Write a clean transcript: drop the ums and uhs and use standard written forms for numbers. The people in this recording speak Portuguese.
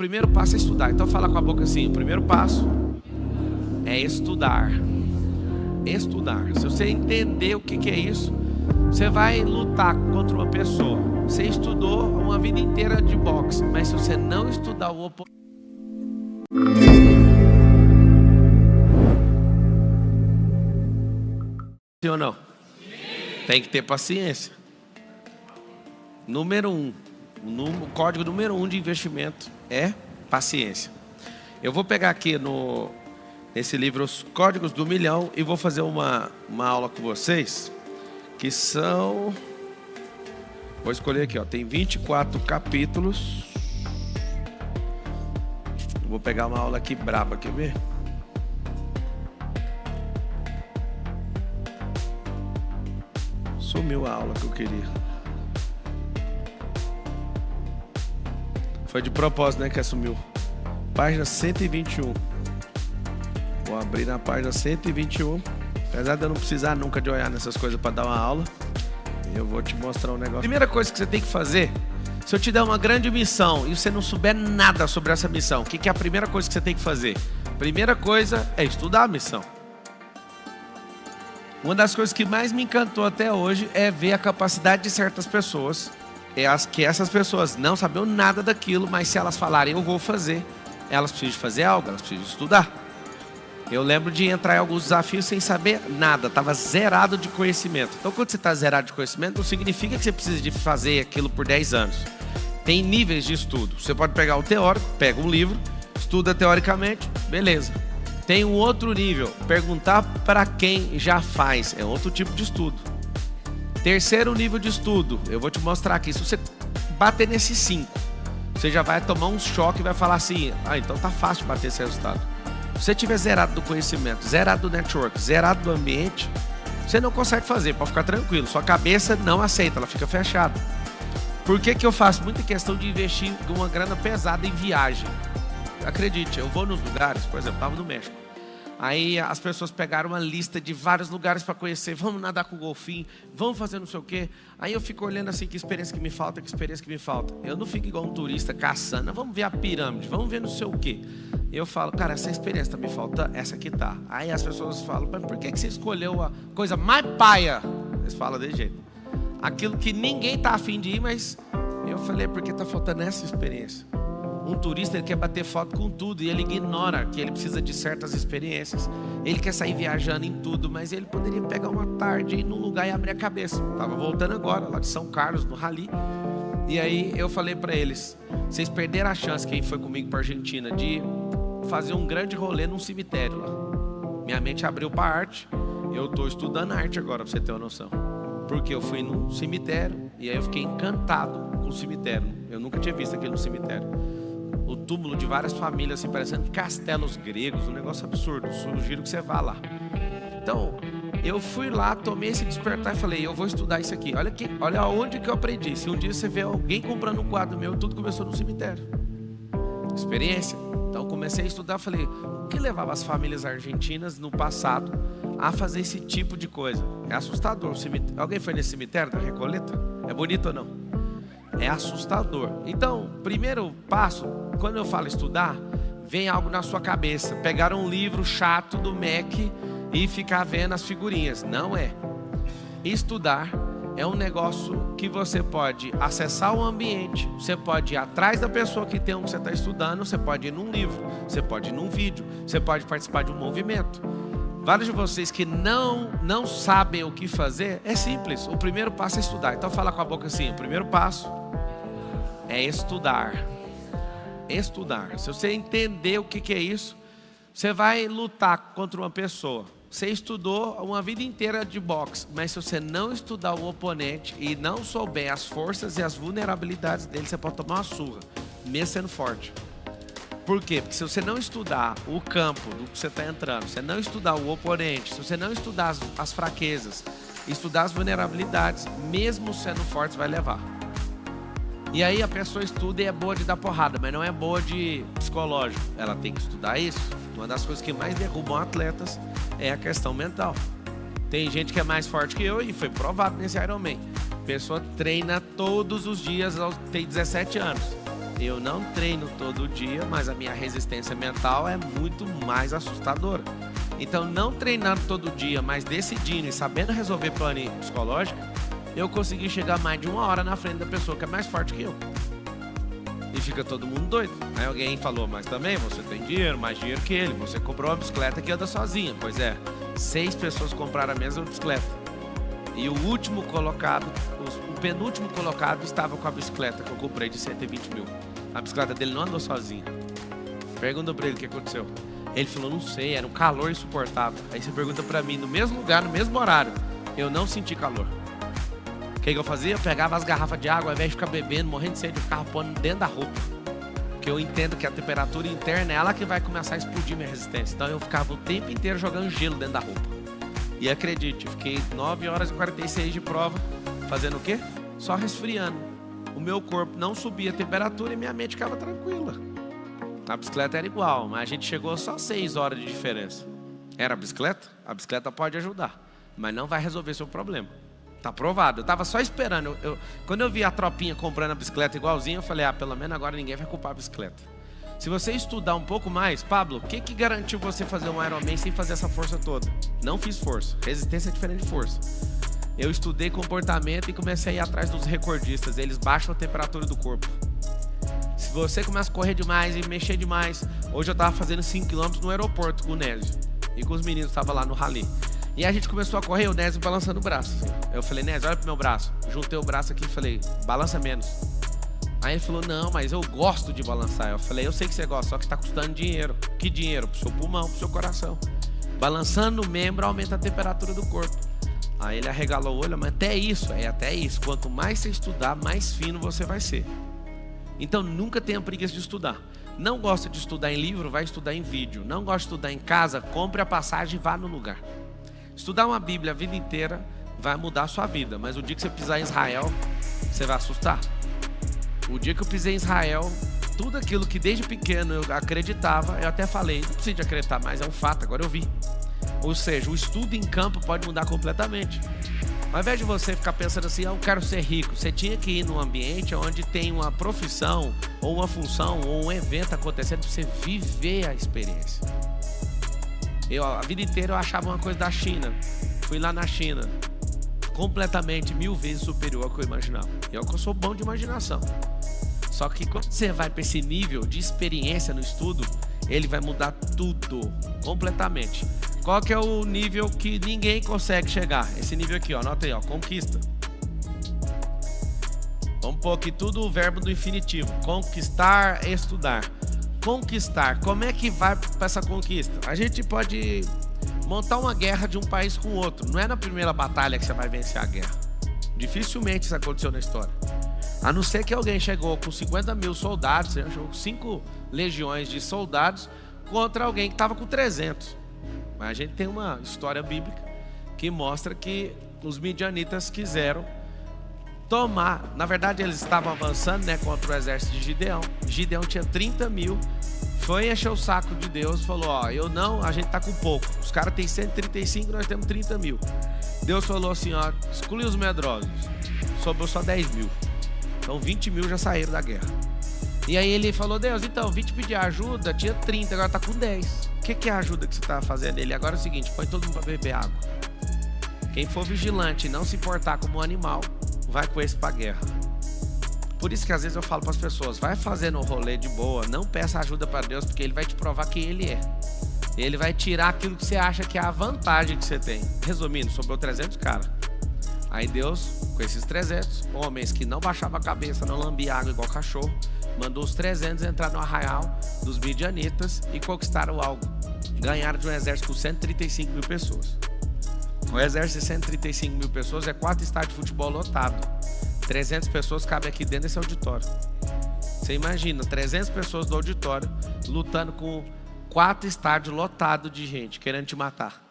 primeiro passo é estudar. Então fala com a boca assim: o primeiro passo é estudar. Estudar. Se você entender o que é isso, você vai lutar contra uma pessoa. Você estudou uma vida inteira de boxe, mas se você não estudar o oponente, sim ou não? Tem que ter paciência. Número 1. O código número 1 de investimento é paciência. Eu vou pegar aqui nesse livro Os Códigos do Milhão e vou fazer uma aula com vocês, que são... Vou escolher aqui, ó, tem 24 capítulos. Vou pegar uma aula aqui braba, quer ver? Sumiu a aula que eu queria. Foi de propósito, né, que sumiu. Página 121. Vou abrir na página 121. Apesar de eu não precisar nunca de olhar nessas coisas para dar uma aula, eu vou te mostrar um negócio. Primeira coisa que você tem que fazer, se eu te der uma grande missão e você não souber nada sobre essa missão, o que é a primeira coisa que você tem que fazer? Primeira coisa é estudar a missão. Uma das coisas que mais me encantou até hoje é ver a capacidade de certas pessoas, que essas pessoas não sabiam nada daquilo, mas se elas falarem eu vou fazer, elas precisam fazer algo, elas precisam estudar. Eu lembro de entrar em alguns desafios sem saber nada, estava zerado de conhecimento. Então quando você está zerado de conhecimento, não significa que você precisa de fazer aquilo por 10 anos. Tem níveis de estudo. Você pode pegar o teórico, pega um livro, estuda teoricamente, beleza. Tem um outro nível, perguntar para quem já faz, é outro tipo de estudo. Terceiro nível de estudo, eu vou te mostrar aqui. Se você bater nesses 5, você já vai tomar um choque e vai falar assim: ah, então tá fácil bater esse resultado. Se você tiver zerado do conhecimento, zerado do network, zerado do ambiente, você não consegue fazer, pode ficar tranquilo. Sua cabeça não aceita, ela fica fechada. Por que eu faço muita questão de investir uma grana pesada em viagem? Acredite, eu vou nos lugares, por exemplo, eu estava no México. Aí as pessoas pegaram uma lista de vários lugares para conhecer. Vamos nadar com o golfinho, vamos fazer não sei o quê. Aí eu fico olhando assim, que experiência que me falta, que experiência que me falta. Eu não fico igual um turista caçando, vamos ver a pirâmide, vamos ver não sei o quê. Eu falo, cara, essa experiência tá me falta, essa aqui tá. Aí as pessoas falam, mas por que você escolheu a coisa mais paia? Eles falam desse jeito. Aquilo que ninguém tá afim de ir, mas eu falei, porque tá faltando essa experiência. Um turista, ele quer bater foto com tudo e ele ignora que ele precisa de certas experiências. Ele quer sair viajando em tudo, mas ele poderia pegar uma tarde e ir num lugar e abrir a cabeça. Tava voltando agora, lá de São Carlos, no Rally. E aí eu falei para eles, vocês perderam a chance, quem foi comigo para Argentina, de fazer um grande rolê num cemitério lá. Minha mente abriu para arte. Eu tô estudando arte agora, para você ter uma noção. Porque eu fui num cemitério e aí eu fiquei encantado com o cemitério. Eu nunca tinha visto aquele no cemitério. O túmulo de várias famílias, assim, parecendo castelos gregos, um negócio absurdo. Sugiro que você vá lá. Então, eu fui lá, tomei esse despertar e falei, eu vou estudar isso aqui. Olha onde que eu aprendi. Se um dia você vê alguém comprando um quadro meu, tudo começou no cemitério. Experiência. Então, comecei a estudar, falei, o que levava as famílias argentinas no passado a fazer esse tipo de coisa? É assustador. Alguém foi nesse cemitério da Recoleta? É bonito ou não? É assustador. Então, primeiro passo, quando eu falo estudar, vem algo na sua cabeça. Pegar um livro chato do MEC e ficar vendo as figurinhas. Não é. Estudar é um negócio que você pode acessar o ambiente, você pode ir atrás da pessoa que tem o que você está estudando, você pode ir num livro, você pode ir num vídeo, você pode participar de um movimento. Vários de vocês que não sabem o que fazer, é simples. O primeiro passo é estudar. Então fala com a boca assim, o primeiro passo é estudar. Estudar. Se você entender o que é isso, você vai lutar contra uma pessoa. Você estudou uma vida inteira de boxe, mas se você não estudar o oponente e não souber as forças e as vulnerabilidades dele, você pode tomar uma surra, mesmo sendo forte. Por quê? Porque se você não estudar o campo do que você está entrando, se você não estudar o oponente, se você não estudar as fraquezas, estudar as vulnerabilidades, mesmo sendo forte, você vai levar. E aí a pessoa estuda e é boa de dar porrada, mas não é boa de psicológico. Ela tem que estudar isso. Uma das coisas que mais derrubam atletas é a questão mental. Tem gente que é mais forte que eu e foi provado nesse Ironman. A pessoa treina todos os dias, tem 17 anos. Eu não treino todo dia, mas a minha resistência mental é muito mais assustadora. Então, não treinando todo dia, mas decidindo e sabendo resolver planilha psicológica, eu consegui chegar mais de 1 hora na frente da pessoa que é mais forte que eu. E fica todo mundo doido. Aí alguém falou, mas também você tem dinheiro, mais dinheiro que ele. Você comprou uma bicicleta que anda sozinha. Pois é, 6 pessoas compraram a mesma bicicleta. E o último colocado, o penúltimo colocado estava com a bicicleta que eu comprei de 120 mil. A bicicleta dele não andou sozinha. Pergunta pra ele o que aconteceu. Ele falou, não sei, era um calor insuportável. Aí você pergunta pra mim, no mesmo lugar, no mesmo horário, eu não senti calor. O que eu fazia? Eu pegava as garrafas de água, ao invés de ficar bebendo, morrendo de sede, eu ficava pondo dentro da roupa. Porque eu entendo que a temperatura interna é ela que vai começar a explodir minha resistência. Então eu ficava o tempo inteiro jogando gelo dentro da roupa. E acredite, eu fiquei 9 horas e 46 de prova, fazendo o quê? Só resfriando. O meu corpo não subia a temperatura e minha mente ficava tranquila. A bicicleta era igual, mas a gente chegou só 6 horas de diferença. Era a bicicleta? A bicicleta pode ajudar, mas não vai resolver seu problema. Tá provado. Eu tava só esperando. Quando eu vi a tropinha comprando a bicicleta igualzinha, eu falei, pelo menos agora ninguém vai culpar a bicicleta. Se você estudar um pouco mais, Pablo, o que garantiu você fazer um Ironman sem fazer essa força toda? Não fiz força. Resistência é diferente de força. Eu estudei comportamento e comecei a ir atrás dos recordistas. Eles baixam a temperatura do corpo. Se você começa a correr demais e mexer demais... Hoje eu tava fazendo 5 km no aeroporto com o Nésio. E com os meninos que estavam lá no rally. E a gente começou a correr, o Nésio balançando o braço. Assim. Eu falei, Nésio, olha pro meu braço. Juntei o braço aqui e falei, balança menos. Aí ele falou, não, mas eu gosto de balançar. Eu falei, eu sei que você gosta, só que está custando dinheiro. Que dinheiro? Pro seu pulmão, pro seu coração. Balançando o membro aumenta a temperatura do corpo. Aí ele arregalou o olho, mas até isso. Quanto mais você estudar, mais fino você vai ser. Então nunca tenha preguiça de estudar. Não gosta de estudar em livro, vai estudar em vídeo. Não gosta de estudar em casa, compre a passagem e vá no lugar. Estudar uma Bíblia a vida inteira vai mudar a sua vida. Mas o dia que você pisar em Israel, você vai assustar. O dia que eu pisei em Israel, tudo aquilo que desde pequeno eu acreditava, eu até falei, não preciso de acreditar mais, é um fato, agora eu vi. Ou seja, o estudo em campo pode mudar completamente. Ao invés de você ficar pensando assim, eu quero ser rico, você tinha que ir num ambiente onde tem uma profissão, ou uma função, ou um evento acontecendo para você viver a experiência. A vida inteira eu achava uma coisa da China. Fui lá na China, completamente 1000 vezes superior ao que eu imaginava. Eu sou bom de imaginação. Só que quando você vai para esse nível de experiência no estudo, ele vai mudar tudo, completamente. Qual que é o nível que ninguém consegue chegar? Esse nível aqui, ó, anota aí, ó, conquista. Vamos pôr aqui tudo o verbo do infinitivo. Conquistar, estudar. Conquistar, como é que vai para essa conquista? A gente pode montar uma guerra de um país com outro. Não é na primeira batalha que você vai vencer a guerra. Dificilmente isso aconteceu na história. A não ser que alguém chegou com 50 mil soldados, chegou com 5 legiões de soldados contra alguém que estava com 300. Mas a gente tem uma história bíblica que mostra que os midianitas quiseram tomar. Na verdade, eles estavam avançando, contra o exército de Gideão. Gideão tinha 30 mil. Foi encher o saco de Deus, falou, a gente tá com pouco. Os caras têm 135, nós temos 30 mil. Deus falou assim, exclui os medrosos. Sobrou só 10 mil. Então 20 mil já saíram da guerra. E aí ele falou, Deus, então, vim te pedir ajuda, tinha 30, agora tá com 10. O que é a ajuda que você tá fazendo? Ele, agora é o seguinte, põe todo mundo pra beber água. Quem for vigilante e não se importar como um animal, vai com esse pra guerra. Por isso que às vezes eu falo para as pessoas, vai fazendo um rolê de boa, não peça ajuda para Deus, porque Ele vai te provar quem Ele é. Ele vai tirar aquilo que você acha que é a vantagem que você tem. Resumindo, sobrou 300 caras. Aí Deus, com esses 300 homens que não baixavam a cabeça, não lambiam água igual cachorro, mandou os 300 entrar no arraial dos midianitas e conquistaram algo. Ganharam de um exército com 135 mil pessoas. O exército de 135 mil pessoas é 4 estádios de futebol lotados. 300 pessoas cabem aqui dentro desse auditório. Você imagina, 300 pessoas do auditório lutando com 4 estádios lotados de gente, querendo te matar.